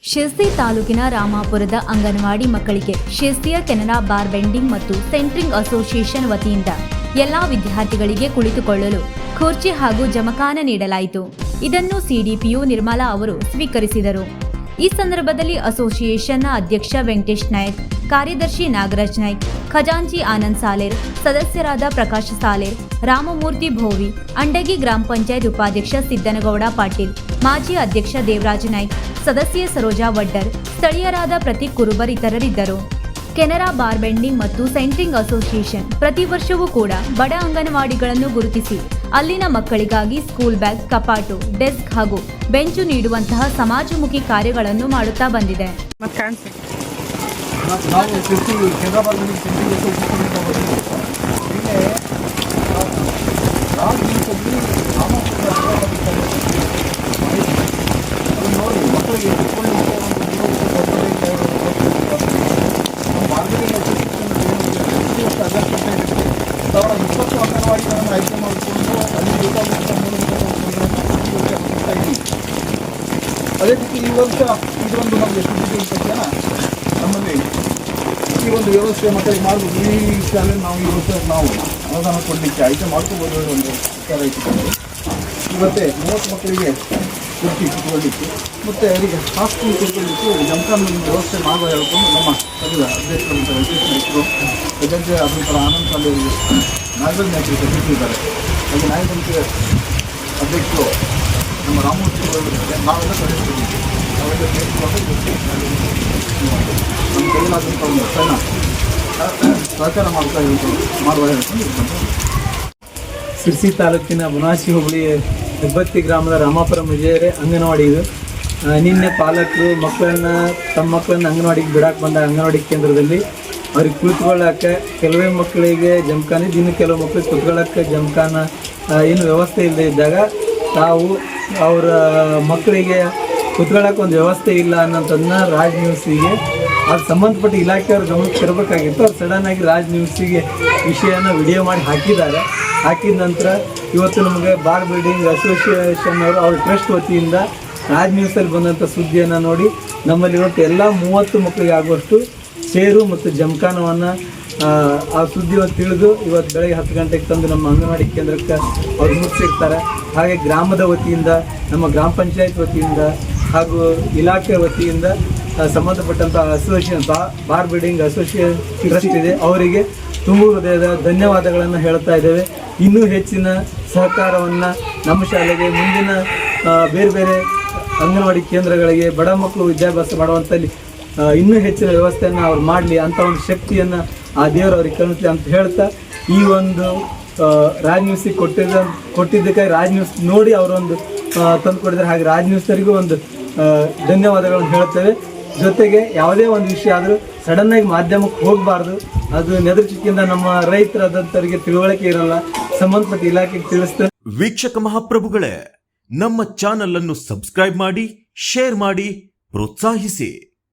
ಶಿರಸಿ ತಾಲೂಕಿನ ರಾಮಾಪುರದ ಅಂಗನವಾಡಿ ಮಕ್ಕಳಿಗೆ ಶಿರಸಿಯ Canara bar bending ಮತ್ತು ಸೆಂಟ್ರಿಂಗ್ ಅಸೋಸಿಯೇಷನ್ ವತಿಯಿಂದ ಎಲ್ಲಾ ವಿದ್ಯಾರ್ಥಿಗಳಿಗೆ ಕುಳಿತುಕೊಳ್ಳಲು ಕುರ್ಚಿ ಹಾಗೂ ಜಮಖಾನ ನೀಡಲಾಯಿತು. ಇದನ್ನು ಸಿಡಿಪಿಯು ನಿರ್ಮಲಾ ಅವರು ಸ್ವೀಕರಿಸಿದರು. ಈ ಸಂದರ್ಭದಲ್ಲಿ ಅಸೋಸಿಯೇಷನ್ನ ಅಧ್ಯಕ್ಷ ವೆಂಕಟೇಶ್ ನಾಯಕ್, ಕಾರ್ಯದರ್ಶಿ ನಾಗರಾಜ್ ನಾಯ್ಕ್, ಖಜಾಂಚಿ ಆನಂದ್ ಸಾಲೇರ್, ಸದಸ್ಯರಾದ ಪ್ರಕಾಶ್ ಸಾಲೇರ್, ರಾಮಮೂರ್ತಿ ಭೋವಿ, ಅಂಡಗಿ ಗ್ರಾಮ ಪಂಚಾಯತ್ ಉಪಾಧ್ಯಕ್ಷ ಸಿದ್ದನಗೌಡ ಪಾಟೀಲ್, ಮಾಜಿ ಅಧ್ಯಕ್ಷ ದೇವರಾಜ್ ನಾಯ್ಕ್, ಸದಸ್ಯೆ ಸರೋಜಾ ವಡ್ಡರ್, ಸ್ಥಳೀಯರಾದ ಪ್ರತೀಕ್ ಕುರುಬರ್ ಇತರರಿದ್ದರು. ಕೆನರಾ ಬಾರ್ ಬೆಂಡಿಂಗ್ ಮತ್ತು ಸೆಂಟ್ರಿಂಗ್ ಅಸೋಸಿಯೇಷನ್ ಪ್ರತಿ ವರ್ಷವೂ ಕೂಡ ಬಡ ಅಂಗನವಾಡಿಗಳನ್ನು ಗುರುತಿಸಿ ಅಲ್ಲಿನ ಮಕ್ಕಳಿಗಾಗಿ ಸ್ಕೂಲ್ ಬ್ಯಾಗ್, ಕಪಾಟು, ಡೆಸ್ಕ್ ಹಾಗೂ ಬೆಂಚು ನೀಡುವಂತಹ ಸಮಾಜಮುಖಿ ಕಾರ್ಯಗಳನ್ನು ಮಾಡುತ್ತಾ ಬಂದಿದೆ. ಅಂಗನವಾಡಿಗಳನ್ನು ಆಯ್ಕೆ ಮಾಡಿಕೊಂಡು ಅಲ್ಲಿ ಬೇಕಾದಂಥ ಅದೇ ರೀತಿ ಈ ವರ್ಷ ಇದೊಂದು ನಮಗೆ ಸುದ್ದಿ ತಕ್ಷಣ ನಮ್ಮಲ್ಲಿ ಈ ಒಂದು ವ್ಯವಸ್ಥೆ ಮಕ್ಕಳಿಗೆ ಮಾಡಬೇಕು. ಈ ಶಾಲೆಯಲ್ಲಿ ನಾವು ಈ ವರ್ಷ ನಾವು ಅನುದಾನ ಕೊಡಲಿಕ್ಕೆ ಆಯ್ಕೆ ಮಾಡ್ಕೋಬೋದು ಒಂದು ವಿಚಾರ ಇಟ್ಟುಕೊಂಡು ಇವತ್ತೇ 30 ಮಕ್ಕಳಿಗೆ ಕುರ್ಚಿ ಇಟ್ಟುಕೊಳ್ಳಿಕ್ಕೆ ಮತ್ತು ಅವರಿಗೆ ಹಾಸ್ಟೆಲ್ ಕೊಡ್ಕೊಳ್ಳಿಕ್ಕೆ ಜಮಖಾನ ವ್ಯವಸ್ಥೆ ಮಾಡುವ ಹೇಳ್ಕೊಂಡು ನಮ್ಮ ಸಭೆಯ ಅಧ್ಯಕ್ಷರಂತ ವೆಂಕಟೇಶ್ವರ ಖಜಾಂಚಿ ಅಭಿಪ್ರಾಯ ಆನಂದ್ ಸಾಲಿ ಅವರಿಗೆ ನಾಗರಾಜ್ ನಾಯಕರಿಗೆ ಕಟ್ಟಿದ್ದಾರೆ. ಅಲ್ಲಿ ನ್ಯಾಯ ಸಮಿತಿಯ ಅಧ್ಯಕ್ಷರು ನಮ್ಮ ರಾಮಮೂರ್ತಿ ನಾವೆಲ್ಲ ಕಳಿಸ್ತಿದ್ದೀವಿ. ಅವೆಲ್ಲ ನಮ್ಮ ಕೈಲಾದಂಥ ಒಂದು ಸಣ್ಣ ಸಹಕಾರ ಮಾಡ್ತಾ ಮಾಡುವ ಹೇಳ್ಕೊಂಡು ಶಿರಸಿ ತಾಲೂಕಿನ ಬನವಾಸಿ ಹೋಬಳಿ ಹೆಬ್ಬತ್ತಿ ಗ್ರಾಮದ ರಾಮಾಪುರ ಮುಜೇರೆ ಅಂಗನವಾಡಿ ಇದು. ನಿನ್ನೆ ಪಾಲಕರು ತಮ್ಮ ಮಕ್ಕಳನ್ನ ಅಂಗನವಾಡಿಗೆ ಬಿಡಕ್ಕೆ ಬಂದ ಅಂಗನವಾಡಿ ಕೇಂದ್ರದಲ್ಲಿ ಅವ್ರಿಗೆ ಕುಳಿತುಕೊಳ್ಳೋಕ್ಕೆ ಕೆಲವೇ ಮಕ್ಕಳಿಗೆ ಜಮಖಾನ, ಇನ್ನು ಕೆಲವು ಮಕ್ಕಳಿಗೆ ಕುತ್ಕೊಳ್ಳೋಕ್ಕೆ ಜಮಖಾನ ಏನು ವ್ಯವಸ್ಥೆ ಇಲ್ಲದೆ ಇದ್ದಾಗ ತಾವು ಅವರ ಮಕ್ಕಳಿಗೆ ಕುತ್ಕೊಳ್ಳೋಕೆ ಒಂದು ವ್ಯವಸ್ಥೆ ಇಲ್ಲ ಅನ್ನೋಂಥದ್ದನ್ನ ರಾಜ್ ನ್ಯೂಸಿಗೆ ಅದು ಸಂಬಂಧಪಟ್ಟ ಇಲಾಖೆಯವ್ರ ಗಮನಕ್ಕೆ ತರಬೇಕಾಗಿತ್ತು. ಅವ್ರು ಸಡನ್ನಾಗಿ ರಾಜ್ ನ್ಯೂಸಿಗೆ ವಿಷಯನ ವಿಡಿಯೋ ಮಾಡಿ ಹಾಕಿದ್ದಾರೆ. ಹಾಕಿದ ನಂತರ ಇವತ್ತು ನಮಗೆ ಬಾರ್ ಬಿಲ್ಡಿಂಗ್ ಅಸೋಸಿಯೇಷನ್ ಅವರು ಅವ್ರ ಟ್ರಸ್ಟ್ ವತಿಯಿಂದ ರಾಜ್ ನ್ಯೂಸಲ್ಲಿ ಬಂದಂಥ ಸುದ್ದಿಯನ್ನು ನೋಡಿ ನಮ್ಮಲ್ಲಿ ಇವತ್ತು ಎಲ್ಲ 30 ಮಕ್ಕಳಿಗೆ ಆಗುವಷ್ಟು ಚೇರು ಮತ್ತು ಜಮಖಾನವನ್ನು ಆ ಸುದ್ದಿಯನ್ನು ತಿಳಿದು ಇವತ್ತು ಬೆಳಗ್ಗೆ 10 ಗಂಟೆಗೆ ತಂದು ನಮ್ಮ ಅಂಗನವಾಡಿ ಕೇಂದ್ರಕ್ಕೆ ಅವ್ರು ಮುಗಿಸಿರ್ತಾರೆ. ಹಾಗೆ ಗ್ರಾಮದ ವತಿಯಿಂದ, ನಮ್ಮ ಗ್ರಾಮ ಪಂಚಾಯತ್ ವತಿಯಿಂದ ಹಾಗೂ ಇಲಾಖೆ ವತಿಯಿಂದ ಸಂಬಂಧಪಟ್ಟಂಥ association bar building association trust ಇದೆ, ಅವರಿಗೆ ತುಂಬ ಹೃದಯದ ಧನ್ಯವಾದಗಳನ್ನು ಹೇಳ್ತಾ ಇದ್ದೇವೆ. ಇನ್ನೂ ಹೆಚ್ಚಿನ ಸಹಕಾರವನ್ನು ನಮ್ಮ ಶಾಲೆಗೆ, ಮುಂದಿನ ಬೇರೆ ಬೇರೆ ಅಂಗನವಾಡಿ ಕೇಂದ್ರಗಳಿಗೆ ಬಡ ಮಕ್ಕಳು ವಿದ್ಯಾಭ್ಯಾಸ ಮಾಡುವಂಥಲ್ಲಿ ಇನ್ನೂ ಹೆಚ್ಚಿನ ವ್ಯವಸ್ಥೆಯನ್ನು ಅವ್ರು ಮಾಡಲಿ ಅಂಥ ಒಂದು ಶಕ್ತಿಯನ್ನು ಆ ದೇವರು ಅವ್ರಿಗೆ ಕಲಿಸಲಿ ಅಂತ ಹೇಳ್ತಾ, ಈ ಒಂದು ರಾಜ್ ನ್ಯೂಸಿಗೆ ಕೊಟ್ಟಿದ್ದಕ್ಕೆ ರಾಜ್ ನ್ಯೂಸ್ ನೋಡಿ ಅವರೊಂದು ತಂದು ಕೊಟ್ಟಿದ್ದಾರೆ. ಹಾಗೆ ರಾಜ್ ನ್ಯೂಸರಿಗೂ ಒಂದು ಧನ್ಯವಾದಗಳನ್ನು ಹೇಳ್ತೇವೆ. ಜೊತೆಗೆ ಯಾವುದೇ ಒಂದು ವಿಷಯ ಆದರೂ ಸಡನ್ನಾಗಿ ಮಾಧ್ಯಮಕ್ಕೆ ಹೋಗಬಾರ್ದು. ಅದು ನೆದರ್ಚಿಕೆಯಿಂದ ನಮ್ಮ ರೈತರಾದಂಥವರಿಗೆ ತಿಳುವಳಿಕೆ ಇರಲ್ಲ, ಸಂಬಂಧಪಟ್ಟ ಇಲಾಖೆಗೆ ತಿಳಿಸ್ತೇವೆ. ವೀಕ್ಷಕ ಮಹಾಪ್ರಭುಗಳೇ, ನಮ್ಮ ಚಾನಲ್ ಅನ್ನು ಸಬ್ಸ್ಕ್ರೈಬ್ ಮಾಡಿ, ಶೇರ್ ಮಾಡಿ, ಪ್ರೋತ್ಸಾಹಿಸಿ.